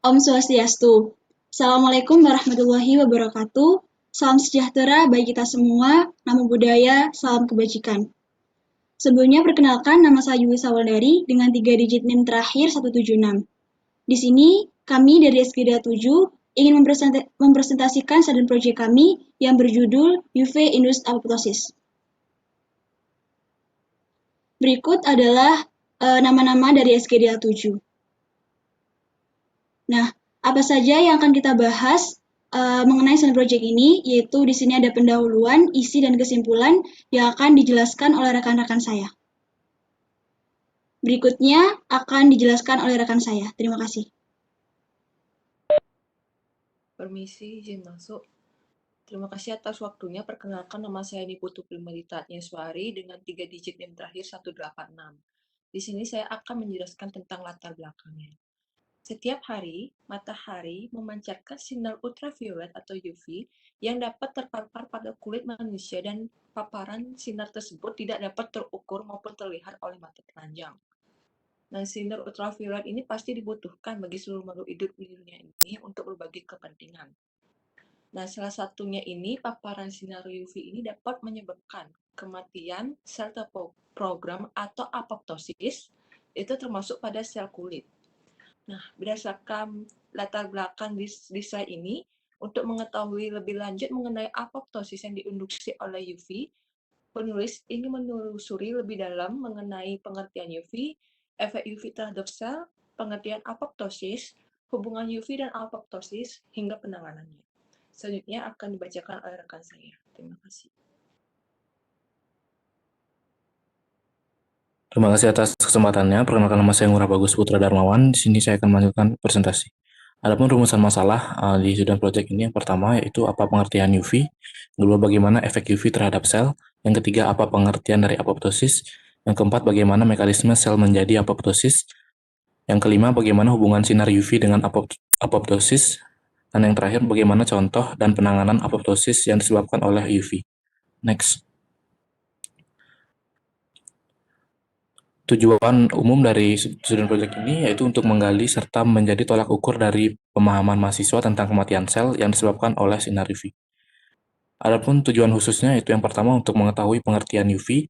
Om Swastiastu. Assalamualaikum warahmatullahi wabarakatuh. Salam sejahtera bagi kita semua, namo buddhaya, salam kebajikan. Sebelumnya perkenalkan nama saya Yuli Sawaldari dengan 3 digit NIM terakhir 176. Di sini kami dari SKDA 7 ingin mempresentasikan student project kami yang berjudul UV Induced Apoptosis. Berikut adalah nama-nama dari SKDA 7. Nah, apa saja yang akan kita bahas mengenai student project ini, yaitu di sini ada pendahuluan, isi, dan kesimpulan yang akan dijelaskan oleh rekan-rekan saya. Berikutnya akan dijelaskan oleh rekan saya. Terima kasih. Permisi, izin masuk. Terima kasih atas waktunya. Perkenalkan, nama saya Niputu Primelita Nyeswari dengan 3 digit NIM terakhir 186. Di sini saya akan menjelaskan tentang latar belakangnya. Setiap hari, matahari memancarkan sinar ultraviolet atau UV yang dapat terpapar pada kulit manusia dan paparan sinar tersebut tidak dapat terukur maupun terlihat oleh mata telanjang. Nah, sinar ultraviolet ini pasti dibutuhkan bagi seluruh makhluk hidup di dunia ini untuk berbagai kepentingan. Nah, salah satunya ini paparan sinar UV ini dapat menyebabkan kematian sel terprogram atau apoptosis, itu termasuk pada sel kulit. Nah, berdasarkan latar belakang di slide ini, untuk mengetahui lebih lanjut mengenai apoptosis yang diinduksi oleh UV, penulis ingin menelusuri lebih dalam mengenai pengertian UV, efek UV terhadap sel, pengertian apoptosis, hubungan UV dan apoptosis, hingga penanganannya. Selanjutnya akan dibacakan oleh rekan saya. Terima kasih. Terima kasih atas kesempatannya. Perkenalkan, nama saya Ngurah Bagus Putra Darmawan. Di sini saya akan melanjutkan presentasi. Adapun rumusan masalah di student project ini, yang pertama yaitu apa pengertian UV, yang kedua bagaimana efek UV terhadap sel, yang ketiga apa pengertian dari apoptosis, yang keempat bagaimana mekanisme sel menjadi apoptosis, yang kelima bagaimana hubungan sinar UV dengan apoptosis, dan yang terakhir bagaimana contoh dan penanganan apoptosis yang disebabkan oleh UV. Next. Tujuan umum dari student project ini yaitu untuk menggali serta menjadi tolak ukur dari pemahaman mahasiswa tentang kematian sel yang disebabkan oleh sinar UV. Adapun tujuan khususnya itu yang pertama untuk mengetahui pengertian UV,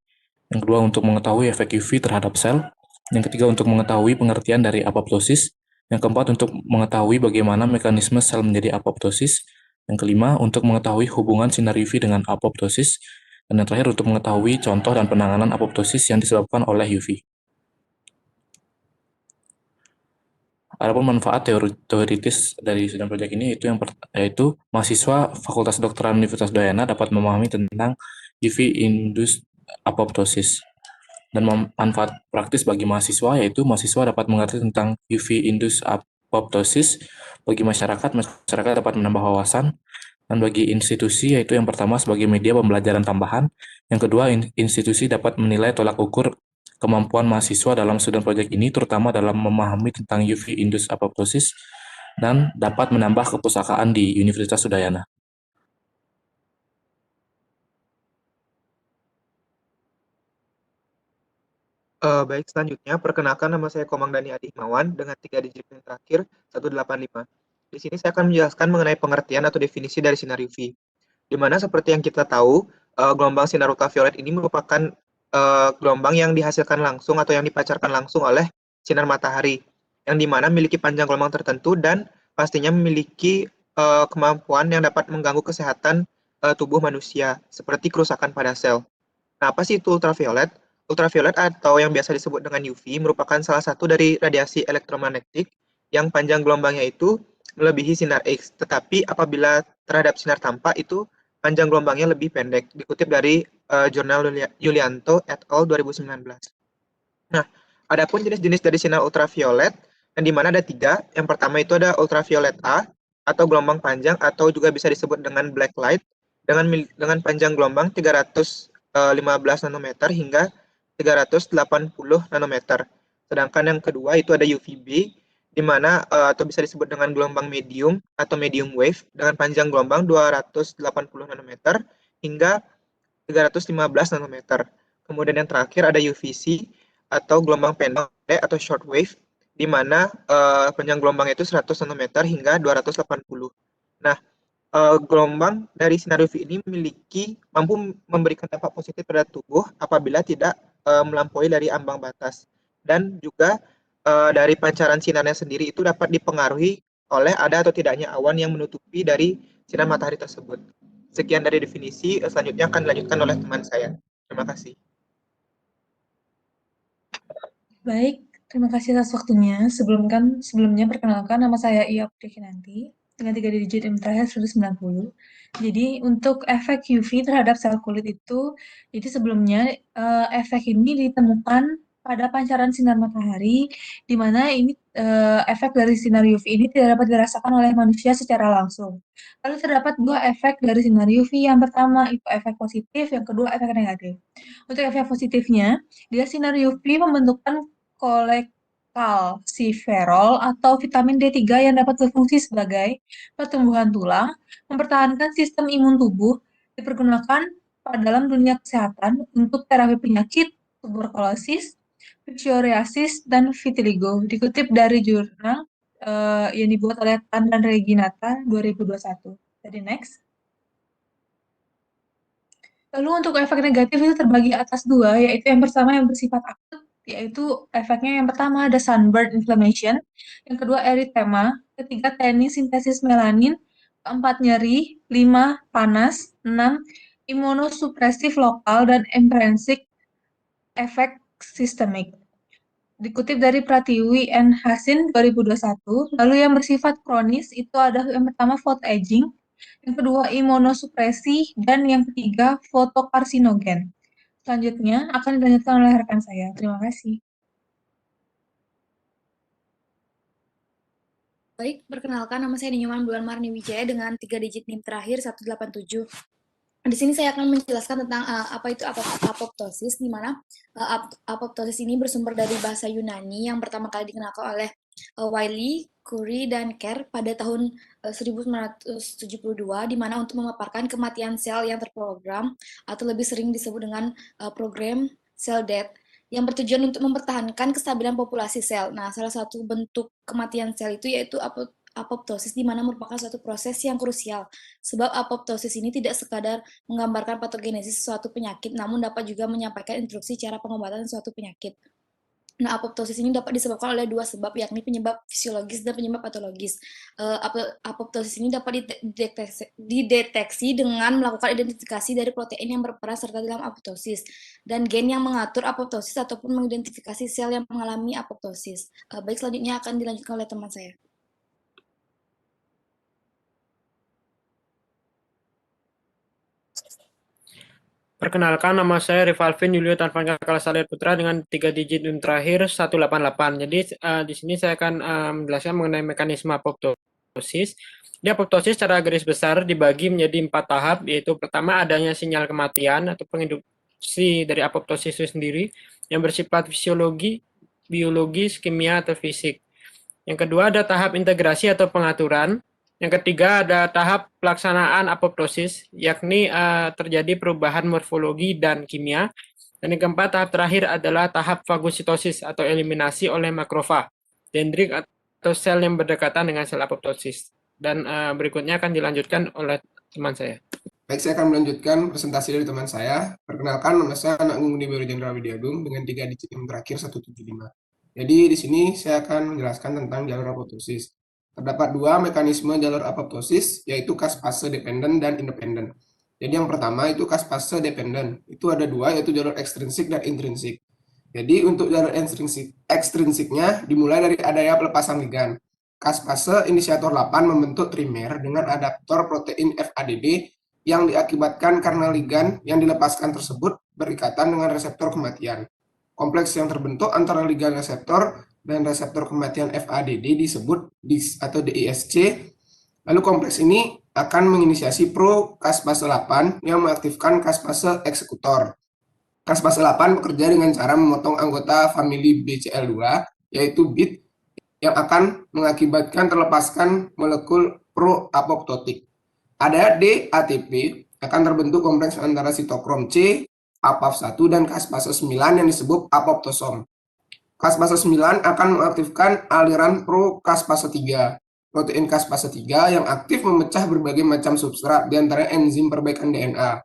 yang kedua untuk mengetahui efek UV terhadap sel, yang ketiga untuk mengetahui pengertian dari apoptosis, yang keempat untuk mengetahui bagaimana mekanisme sel menjadi apoptosis, yang kelima untuk mengetahui hubungan sinar UV dengan apoptosis, dan yang terakhir untuk mengetahui contoh dan penanganan apoptosis yang disebabkan oleh UV. Adapun manfaat teoritis dari student project ini yaitu mahasiswa Fakultas Kedokteran Universitas Udayana dapat memahami tentang UV-induced apoptosis. Dan manfaat praktis bagi mahasiswa yaitu mahasiswa dapat mengerti tentang UV-induced apoptosis. Bagi masyarakat dapat menambah wawasan. Dan bagi institusi yaitu yang pertama sebagai media pembelajaran tambahan, yang kedua institusi dapat menilai tolak ukur kemampuan mahasiswa dalam student project ini terutama dalam memahami tentang UV-induced apoptosis dan dapat menambah kepustakaan di Universitas Udayana. Baik, selanjutnya perkenalkan nama saya Komang Dani Adi Himawan dengan 3 digit yang terakhir 185. Di sini saya akan menjelaskan mengenai pengertian atau definisi dari sinar UV. Di mana seperti yang kita tahu, gelombang sinar ultraviolet ini merupakan gelombang yang dihasilkan langsung atau yang dipancarkan langsung oleh sinar matahari, yang dimana memiliki panjang gelombang tertentu dan pastinya memiliki kemampuan yang dapat mengganggu kesehatan tubuh manusia, seperti kerusakan pada sel. Nah, apa sih itu ultraviolet? Ultraviolet atau yang biasa disebut dengan UV merupakan salah satu dari radiasi elektromagnetik yang panjang gelombangnya itu melebihi sinar X. Tetapi apabila terhadap sinar tampak itu panjang gelombangnya lebih pendek. Dikutip dari jurnal Yulianto et al. 2019. Nah, adapun jenis-jenis dari sinar ultraviolet yang dimana ada 3. Yang pertama itu ada ultraviolet A atau gelombang panjang atau juga bisa disebut dengan black light dengan panjang gelombang 315 nanometer hingga 380 nanometer. Sedangkan yang kedua itu ada UVB, di mana atau bisa disebut dengan gelombang medium atau medium wave dengan panjang gelombang 280 nanometer hingga 315 nanometer. Kemudian yang terakhir ada UVC atau gelombang pendek atau short wave di mana panjang gelombang itu 100 nm hingga 280. Nah, gelombang dari sinar UV ini mampu memberikan dampak positif pada tubuh apabila tidak melampaui dari ambang batas. Dan juga dari pancaran sinarnya sendiri itu dapat dipengaruhi oleh ada atau tidaknya awan yang menutupi dari sinar matahari tersebut. Sekian dari definisi, selanjutnya akan dilanjutkan oleh teman saya. Terima kasih. Baik, terima kasih atas waktunya. Sebelumnya perkenalkan nama saya Ia Nanti dengan 3 digit yang terakhir 190. Jadi untuk efek UV terhadap sel kulit itu, jadi sebelumnya efek ini ditemukan pada pancaran sinar matahari, di mana ini efek dari sinar UV ini tidak dapat dirasakan oleh manusia secara langsung. Lalu terdapat dua efek dari sinar UV. Yang pertama itu efek positif, yang kedua efek negatif. Untuk efek positifnya, dia sinar UV membentukkan kolekalsiferol atau vitamin D3 yang dapat berfungsi sebagai pertumbuhan tulang, mempertahankan sistem imun tubuh, dipergunakan dalam dunia kesehatan untuk terapi penyakit tuberkulosis, psoriasis, dan vitiligo. Dikutip dari jurnal yang dibuat oleh Tan dan Reginata 2021. Jadi next. Lalu untuk efek negatif itu terbagi atas dua, yaitu yang pertama yang bersifat akut, yaitu efeknya yang pertama ada sunburn inflammation, yang kedua eritema, ketiga tanning sintesis melanin, keempat nyeri, 5 panas, 6 imunosupresif lokal, dan intrinsic efek sistemik. Dikutip dari Pratiwi and Hasin 2021, lalu yang bersifat kronis itu ada yang pertama photoaging, yang kedua imunosupresi, dan yang ketiga fotokarsinogen. Selanjutnya akan dilanjutkan oleh rekan saya. Terima kasih. Baik, perkenalkan nama saya Nyoman Bulan Marni Wijaya dengan 3 digit NIM terakhir 187. Di sini saya akan menjelaskan tentang apa itu apoptosis, di mana apoptosis ini bersumber dari bahasa Yunani yang pertama kali dikenalkan oleh Wiley, Curie, dan Kerr pada tahun 1972, di mana untuk memaparkan kematian sel yang terprogram atau lebih sering disebut dengan program cell death yang bertujuan untuk mempertahankan kestabilan populasi sel. Nah, salah satu bentuk kematian sel itu yaitu apoptosis, di mana merupakan suatu proses yang krusial. Sebab apoptosis ini tidak sekadar menggambarkan patogenesis suatu penyakit, namun dapat juga menyampaikan instruksi cara pengobatan suatu penyakit. Nah, apoptosis ini dapat disebabkan oleh dua sebab, yakni penyebab fisiologis dan penyebab patologis. Apoptosis ini dapat dideteksi dengan melakukan identifikasi dari protein yang berperan serta dalam apoptosis dan gen yang mengatur apoptosis ataupun mengidentifikasi sel yang mengalami apoptosis. Baik, selanjutnya akan dilanjutkan oleh teman saya. Perkenalkan, nama saya Rivalvin Yulio Tanfanga Kalasalir Putra dengan 3 digit NIM terakhir 188. Jadi di sini saya akan menjelaskan mengenai mekanisme apoptosis. Di apoptosis secara garis besar dibagi menjadi 4 tahap, yaitu pertama adanya sinyal kematian atau penginduksi dari apoptosis itu sendiri yang bersifat fisiologi, biologis, kimia, atau fisik. Yang kedua ada tahap integrasi atau pengaturan. Yang ketiga ada tahap pelaksanaan apoptosis, yakni terjadi perubahan morfologi dan kimia. Dan yang keempat, tahap terakhir adalah tahap fagositosis atau eliminasi oleh makrofag, dendrik atau sel yang berdekatan dengan sel apoptosis. Dan berikutnya akan dilanjutkan oleh teman saya. Baik, saya akan melanjutkan presentasi dari teman saya. Perkenalkan, nama saya Anak Ngudi Baru Jenderal Widiagung dengan 3 digit yang terakhir 175. Jadi di sini saya akan menjelaskan tentang jalur apoptosis. Terdapat dua mekanisme jalur apoptosis, yaitu caspase dependen dan independen. Jadi yang pertama itu caspase dependen. Itu ada dua, yaitu jalur ekstrinsik dan intrinsik. Jadi untuk jalur ekstrinsiknya dimulai dari adanya pelepasan ligan. Caspase inisiator 8 membentuk trimer dengan adaptor protein FADD yang diakibatkan karena ligan yang dilepaskan tersebut berikatan dengan reseptor kematian. Kompleks yang terbentuk antara ligan reseptor dan reseptor kematian FADD disebut DIS atau DISC. Lalu kompleks ini akan menginisiasi pro-caspase 8 yang mengaktifkan caspase eksekutor. Caspase 8 bekerja dengan cara memotong anggota famili BCL2, yaitu BIT, yang akan mengakibatkan terlepaskan molekul pro-apoptotik. Ada DATP, akan terbentuk kompleks antara sitokrom C, APAF1, dan caspase 9 yang disebut apoptosom. Caspase 9 akan mengaktifkan aliran pro-caspase 3. Protein caspase 3 yang aktif memecah berbagai macam substrat, di antaranya enzim perbaikan DNA.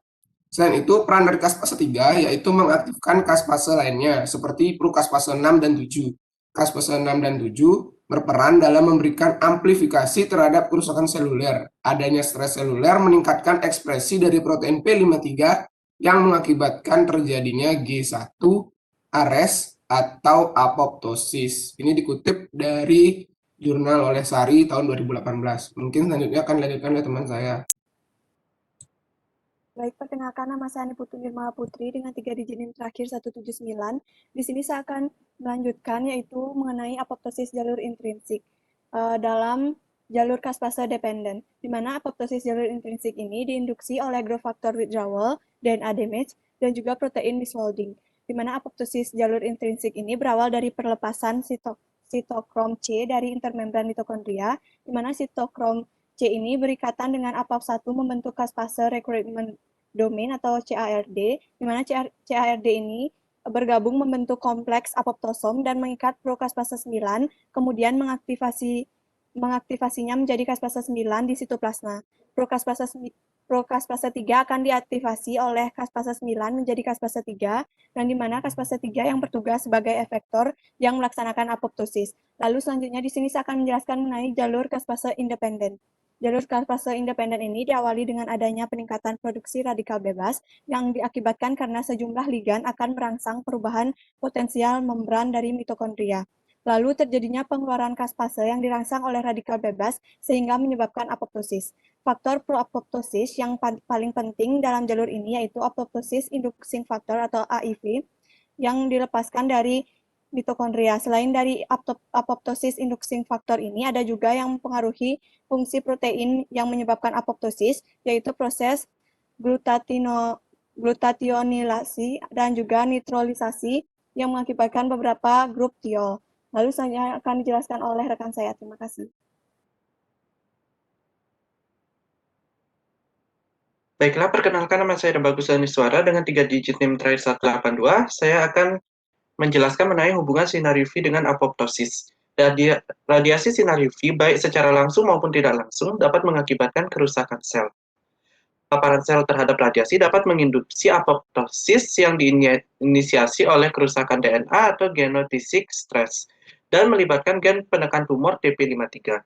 Selain itu, peran dari caspase 3 yaitu mengaktifkan caspase lainnya, seperti pro-caspase 6 dan 7. Caspase 6 dan 7 berperan dalam memberikan amplifikasi terhadap kerusakan seluler. Adanya stres seluler meningkatkan ekspresi dari protein P53 yang mengakibatkan terjadinya G1, ARES, atau apoptosis. Ini dikutip dari jurnal oleh Sari tahun 2018. Mungkin selanjutnya akan dilanjutkan oleh teman saya. Baik, perkenalkan nama saya Niputu Nirmala Putri dengan 3 digit NIM terakhir 179. Di sini saya akan melanjutkan yaitu mengenai apoptosis jalur intrinsik dalam jalur caspase dependent, di mana apoptosis jalur intrinsik ini diinduksi oleh growth factor withdrawal, DNA damage, dan juga protein misfolding, di mana apoptosis jalur intrinsik ini berawal dari perlepasan sitokrom C dari intermembran mitokondria, di mana sitokrom C ini berikatan dengan APOP1 membentuk caspase recruitment domain atau CARD, di mana CARD ini bergabung membentuk kompleks apoptosom dan mengikat procaspase 9, kemudian mengaktifasinya menjadi caspase 9 di sitoplasma. Procaspase 3 akan diaktifasi oleh caspase 9 menjadi caspase 3, dan di mana caspase 3 yang bertugas sebagai efektor yang melaksanakan apoptosis. Lalu selanjutnya di sini saya akan menjelaskan mengenai jalur caspase independen. Jalur caspase independen ini diawali dengan adanya peningkatan produksi radikal bebas yang diakibatkan karena sejumlah ligan akan merangsang perubahan potensial membran dari mitokondria. Lalu terjadinya pengeluaran caspase yang dirangsang oleh radikal bebas sehingga menyebabkan apoptosis. Faktor pro-apoptosis yang paling penting dalam jalur ini yaitu apoptosis inducing factor atau AIV yang dilepaskan dari mitokondria. Selain dari apoptosis inducing factor ini, ada juga yang mempengaruhi fungsi protein yang menyebabkan apoptosis, yaitu proses glutationilasi dan juga nitrolisasi yang mengakibatkan beberapa grup tiol. Lalu selanjutnya akan dijelaskan oleh rekan saya. Terima kasih. Baiklah, perkenalkan nama saya Bagus Aniswara dengan 3 digit NIM terakhir 182. Saya akan menjelaskan mengenai hubungan sinar UV dengan apoptosis. Radiasi sinar UV baik secara langsung maupun tidak langsung dapat mengakibatkan kerusakan sel. Paparan sel terhadap radiasi dapat menginduksi apoptosis yang diinisiasi oleh kerusakan DNA atau genotoxic stress dan melibatkan gen penekan tumor TP53.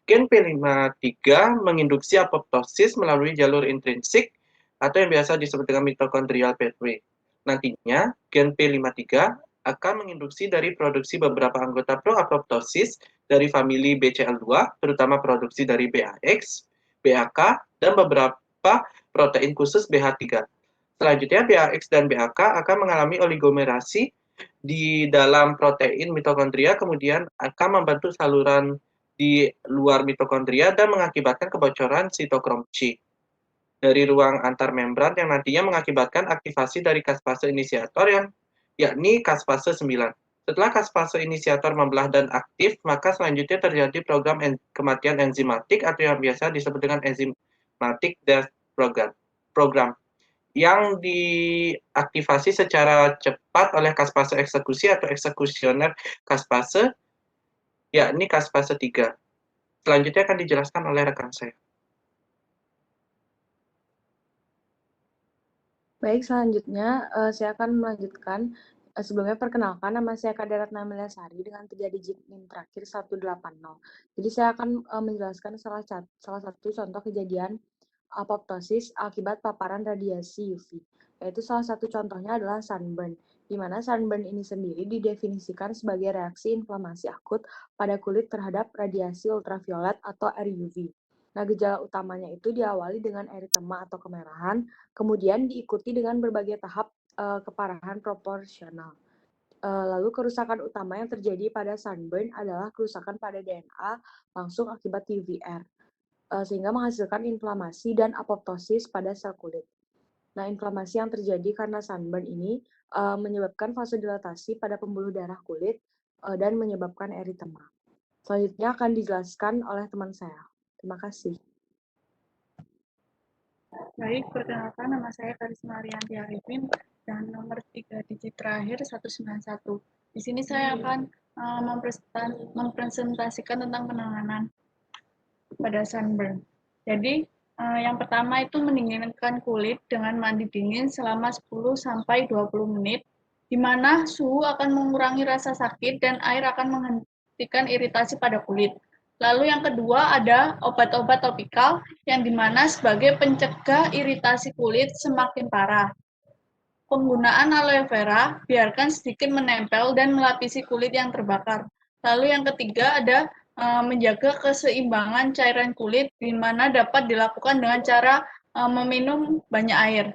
Gen P53 menginduksi apoptosis melalui jalur intrinsik atau yang biasa disebut dengan mitochondrial pathway. Nantinya, gen P53 akan menginduksi dari produksi beberapa anggota pro-apoptosis dari famili BCL2, terutama produksi dari BAX, BAK, dan beberapa protein khusus BH3. Selanjutnya, BAX dan BAK akan mengalami oligomerasi di dalam protein mitokondria, kemudian akan membantu saluran di luar mitokondria dan mengakibatkan kebocoran sitokrom C dari ruang antar membran yang nantinya mengakibatkan aktivasi dari caspase inisiator yang yakni caspase 9. Setelah caspase inisiator membelah dan aktif, maka selanjutnya terjadi program kematian enzimatik atau yang biasa disebut dengan enzymatic death program yang diaktifasi secara cepat oleh caspase eksekusi atau eksekusioner caspase, yakni caspase 3. Selanjutnya akan dijelaskan oleh rekan saya. Baik, selanjutnya saya akan melanjutkan. Sebelumnya perkenalkan, nama saya Kadarat Namilia Sari dengan 3 digit NIM terakhir 180. Jadi saya akan menjelaskan salah satu contoh kejadian apoptosis akibat paparan radiasi UV. Yaitu salah satu contohnya adalah sunburn, di mana sunburn ini sendiri didefinisikan sebagai reaksi inflamasi akut pada kulit terhadap radiasi ultraviolet atau RUV. Nah, gejala utamanya itu diawali dengan eritema atau kemerahan, kemudian diikuti dengan berbagai tahap keparahan proporsional. Lalu kerusakan utama yang terjadi pada sunburn adalah kerusakan pada DNA langsung akibat UVR, sehingga menghasilkan inflamasi dan apoptosis pada sel kulit. Nah, inflamasi yang terjadi karena sunburn ini menyebabkan vasodilatasi pada pembuluh darah kulit dan menyebabkan eritema. Selanjutnya akan dijelaskan oleh teman saya. Terima kasih. Baik, perkenalkan nama saya Karisma Arianti Arifin dan nomor 3 digit terakhir 191. Di sini saya akan mempresentasikan tentang penanganan pada sunburn. Jadi, yang pertama itu mendinginkan kulit dengan mandi dingin selama 10-20 menit, di mana suhu akan mengurangi rasa sakit dan air akan menghentikan iritasi pada kulit. Lalu yang kedua ada obat-obat topikal yang dimana sebagai pencegah iritasi kulit semakin parah. Penggunaan aloe vera biarkan sedikit menempel dan melapisi kulit yang terbakar. Lalu yang ketiga ada menjaga keseimbangan cairan kulit di mana dapat dilakukan dengan cara meminum banyak air.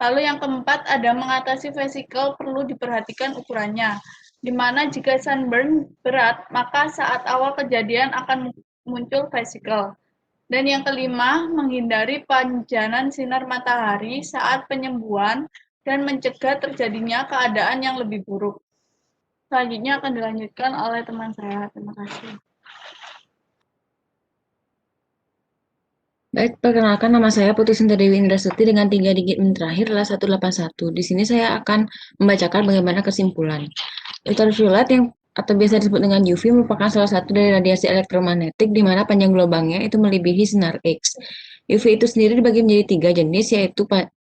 Lalu yang keempat ada mengatasi vesikel perlu diperhatikan ukurannya. Di mana jika sunburn berat, maka saat awal kejadian akan muncul vesikel. Dan yang kelima, menghindari panjanan sinar matahari saat penyembuhan dan mencegah terjadinya keadaan yang lebih buruk. Selanjutnya akan dilanjutkan oleh teman saya. Terima kasih. Baik, perkenalkan nama saya Putri Sinta Dewi Indrastuti dengan 3 digit NIM terakhir adalah 181. Di sini saya akan membacakan bagaimana kesimpulan. Ultraviolet yang atau biasa disebut dengan UV merupakan salah satu dari radiasi elektromagnetik di mana panjang gelombangnya itu melebihi sinar X. UV itu sendiri dibagi menjadi 3 jenis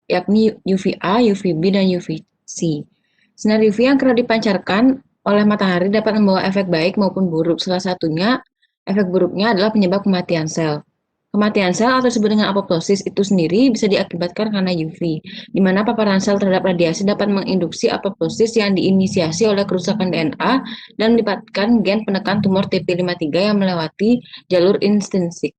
yakni UVA, UVB, dan UVC. Sinar UV yang kerap dipancarkan oleh matahari dapat membawa efek baik maupun buruk. Salah satunya, efek buruknya adalah penyebab kematian sel. Kematian sel atau disebut dengan apoptosis itu sendiri bisa diakibatkan karena UV, di mana paparan sel terhadap radiasi dapat menginduksi apoptosis yang diinisiasi oleh kerusakan DNA dan melibatkan gen penekan tumor TP53 yang melewati jalur intrinsik.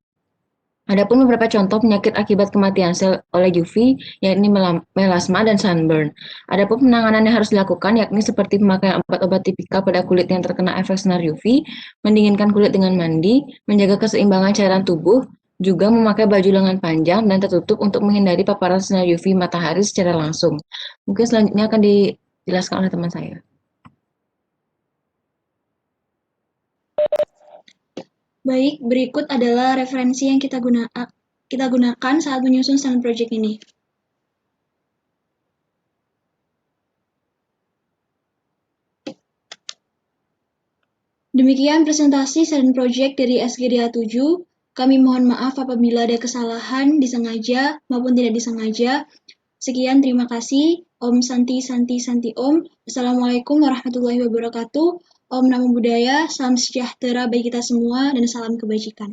Adapun beberapa contoh penyakit akibat kematian sel oleh UV, yakni melasma dan sunburn. Adapun penanganan yang harus dilakukan yakni seperti pemakaian obat-obat tipikal pada kulit yang terkena efek sinar UV, mendinginkan kulit dengan mandi, menjaga keseimbangan cairan tubuh, juga memakai baju lengan panjang dan tertutup untuk menghindari paparan sinar UV matahari secara langsung. Mungkin selanjutnya akan dijelaskan oleh teman saya. Baik, berikut adalah referensi yang kita gunakan saat menyusun Sun Project ini. Demikian presentasi Sun Project dari SGDA 7. Kami mohon maaf apabila ada kesalahan disengaja maupun tidak disengaja. Sekian, terima kasih. Om Santi Santi Santi Om. Assalamualaikum warahmatullahi wabarakatuh. Om Namo Buddhaya, salam sejahtera bagi kita semua, dan salam kebajikan.